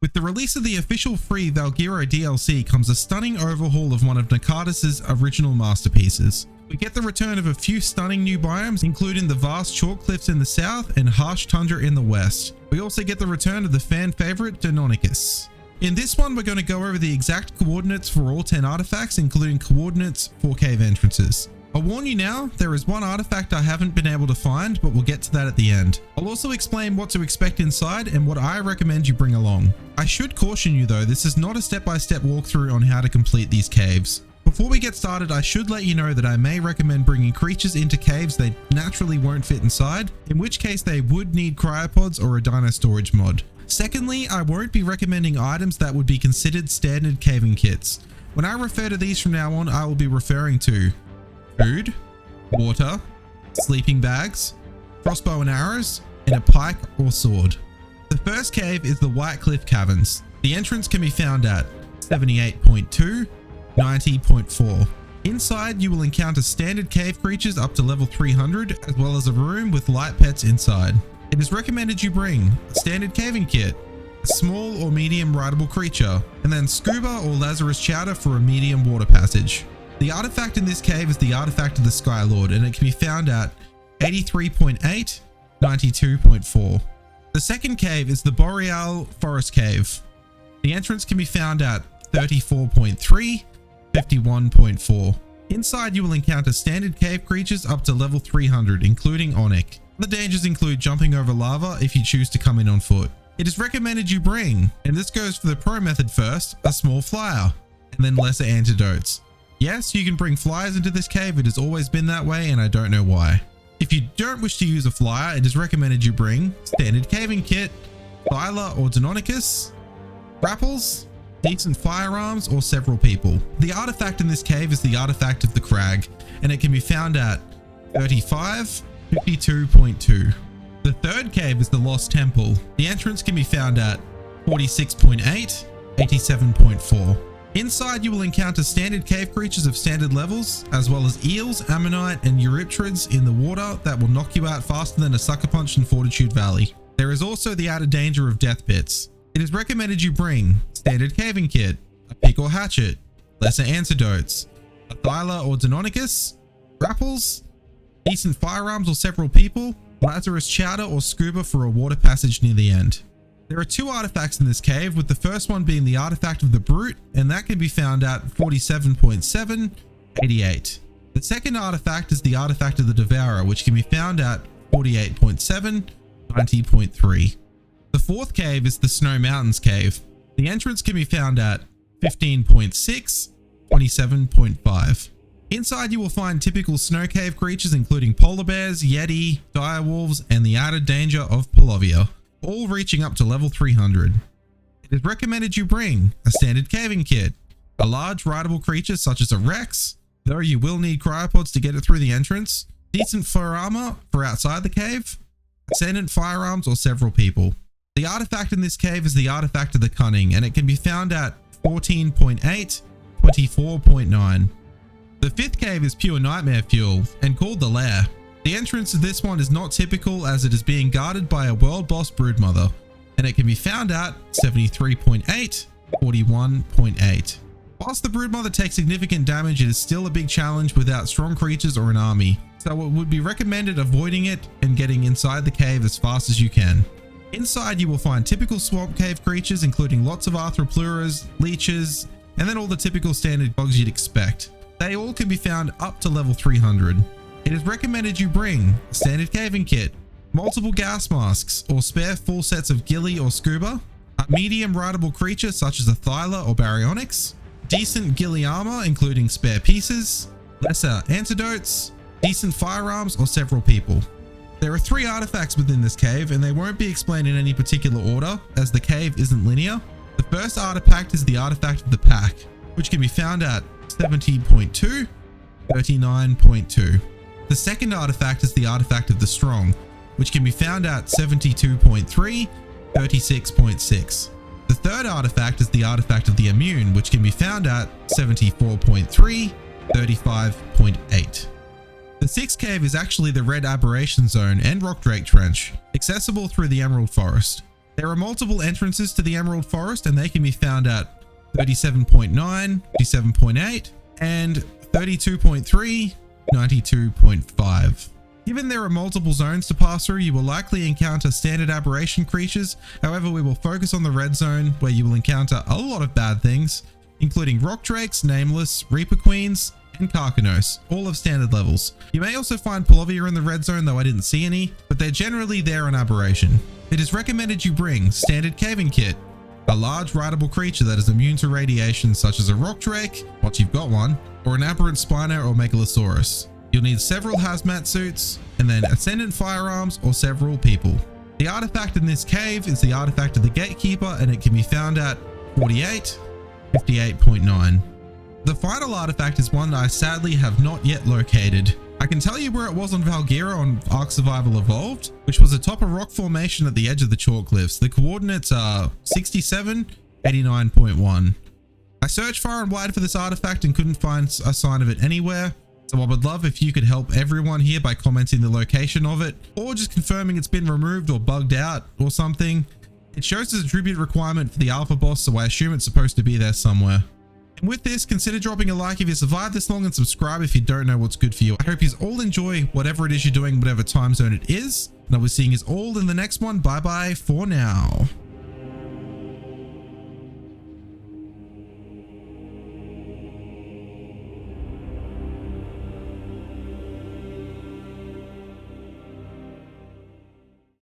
With the release of the official free Valguero DLC comes a stunning overhaul of one of Nakardis' original masterpieces. We get the return of a few stunning new biomes, including the vast chalk cliffs in the south and harsh tundra in the west. We also get the return of the fan favorite Deinonychus. In this one, we're going to go over the exact coordinates for all 10 artifacts, including coordinates for cave entrances. I'll warn you now, there is one artifact I haven't been able to find, but we'll get to that at the end. I'll also explain what to expect inside and what I recommend you bring along. I should caution you though, this is not a step-by-step walkthrough on how to complete these caves. Before we get started, I should let you know that I may recommend bringing creatures into caves they naturally won't fit inside, in which case they would need cryopods or a dino storage mod. Secondly, I won't be recommending items that would be considered standard caving kits. When I refer to these from now on, I will be referring to food, water, sleeping bags, crossbow and arrows, and a pike or sword. The first cave is the White Cliff Caverns. The entrance can be found at 78.2, 90.4. Inside, you will encounter standard cave creatures up to level 300, as well as a room with light pets inside. It is recommended you bring a standard caving kit, a small or medium rideable creature, and then scuba or Lazarus chowder for a medium water passage. The artifact in this cave is the artifact of the Sky Lord, and it can be found at 83.8, 92.4. The second cave is the Boreal Forest Cave. The entrance can be found at 34.3, 51.4. Inside, you will encounter standard cave creatures up to level 300, including Onyx. The dangers include jumping over lava if you choose to come in on foot. It is recommended you bring, and this goes for the pro method first, a small flyer, and then lesser antidotes. Yes, you can bring flyers into this cave, it has always been that way and I don't know why. If you don't wish to use a flyer, it is recommended you bring standard caving kit, Thyla or Deinonychus, grapples, decent firearms, or several people. The artifact in this cave is the artifact of the crag, and it can be found at 35, 52.2. The third cave is the Lost Temple. The entrance can be found at 46.8, 87.4. Inside, you will encounter standard cave creatures of standard levels, as well as eels, ammonite, and eurypterids in the water that will knock you out faster than a sucker punch in Fortitude Valley. There is also the added danger of death pits. It is recommended you bring standard caving kit, a pick or hatchet, lesser antidotes, a Thyla or Deinonychus, grapples, decent firearms or several people, Lazarus chowder or scuba for a water passage near the end. There are two artifacts in this cave, with the first one being the artifact of the Brute, and that can be found at 47.7, 88. The second artifact is the artifact of the Devourer, which can be found at 48.7, 90.3. The fourth cave is the Snow Mountains Cave. The entrance can be found at 15.6, 27.5. Inside, you will find typical snow cave creatures including polar bears, yeti, direwolves, and the added danger of Polovia, all reaching up to level 300. It is recommended you bring a standard caving kit, a large rideable creature such as a Rex, though you will need cryopods to get it through the entrance, decent fur armor for outside the cave, ascendant firearms, or several people. The artifact in this cave is the artifact of the Cunning, and it can be found at 14.8, 24.9. The fifth cave is pure nightmare fuel and called the Lair. The entrance to this one is not typical, as it is being guarded by a world boss broodmother, and it can be found at 73.8, 41.8. Whilst the broodmother takes significant damage, it is still a big challenge without strong creatures or an army, so it would be recommended avoiding it and getting inside the cave as fast as you can. Inside, you will find typical swamp cave creatures including lots of arthropluras, leeches, and then all the typical standard bugs you'd expect. They all can be found up to level 300. It is recommended you bring a standard caving kit, multiple gas masks or spare full sets of ghillie or scuba, a medium rideable creature such as a Thyla or Baryonyx, decent ghillie armor including spare pieces, lesser antidotes, decent firearms, or several people. There are 3 artifacts within this cave, and they won't be explained in any particular order as the cave isn't linear. The first artifact is the artifact of the Pack, which can be found at 70.2, 39.2. The second artifact is the artifact of the Strong, which can be found at 72.3, 36.6. The third artifact is the artifact of the Immune, which can be found at 74.3, 35.8. The sixth cave is actually the Red Aberration Zone and Rock Drake Trench, accessible through the Emerald Forest. There are multiple entrances to the Emerald Forest, and they can be found at 37.9, 57.8, and 32.3, 92.5. Given there are multiple zones to pass through, you will likely encounter standard aberration creatures. However, we will focus on the red zone, where you will encounter a lot of bad things, including rock drakes, nameless, reaper queens, and Karkanos, all of standard levels. You may also find Polovia in the red zone, though I didn't see any, but they're generally there on aberration. It is recommended you bring standard caving kit, a large rideable creature that is immune to radiation such as a rock drake, once you've got one, or an aberrant spino or megalosaurus. You'll need several hazmat suits, and then ascendant firearms or several people. The artifact in this cave is the artifact of the Gatekeeper, and it can be found at 48, 58.9. The final artifact is one that I sadly have not yet located. I can tell you where it was on Valguero on Ark Survival Evolved, which was atop a rock formation at the edge of the chalk cliffs. The coordinates are 67, 89.1. I searched far and wide for this artifact and couldn't find a sign of it anywhere. So I would love if you could help everyone here by commenting the location of it, or just confirming it's been removed or bugged out or something. It shows as a tribute requirement for the alpha boss, so I assume it's supposed to be there somewhere. And with this, consider dropping a like if you survived this long, and subscribe if you don't know what's good for you. I hope you all enjoy whatever it is you're doing, whatever time zone it is. And I'll be seeing you all in the next one. Bye bye for now.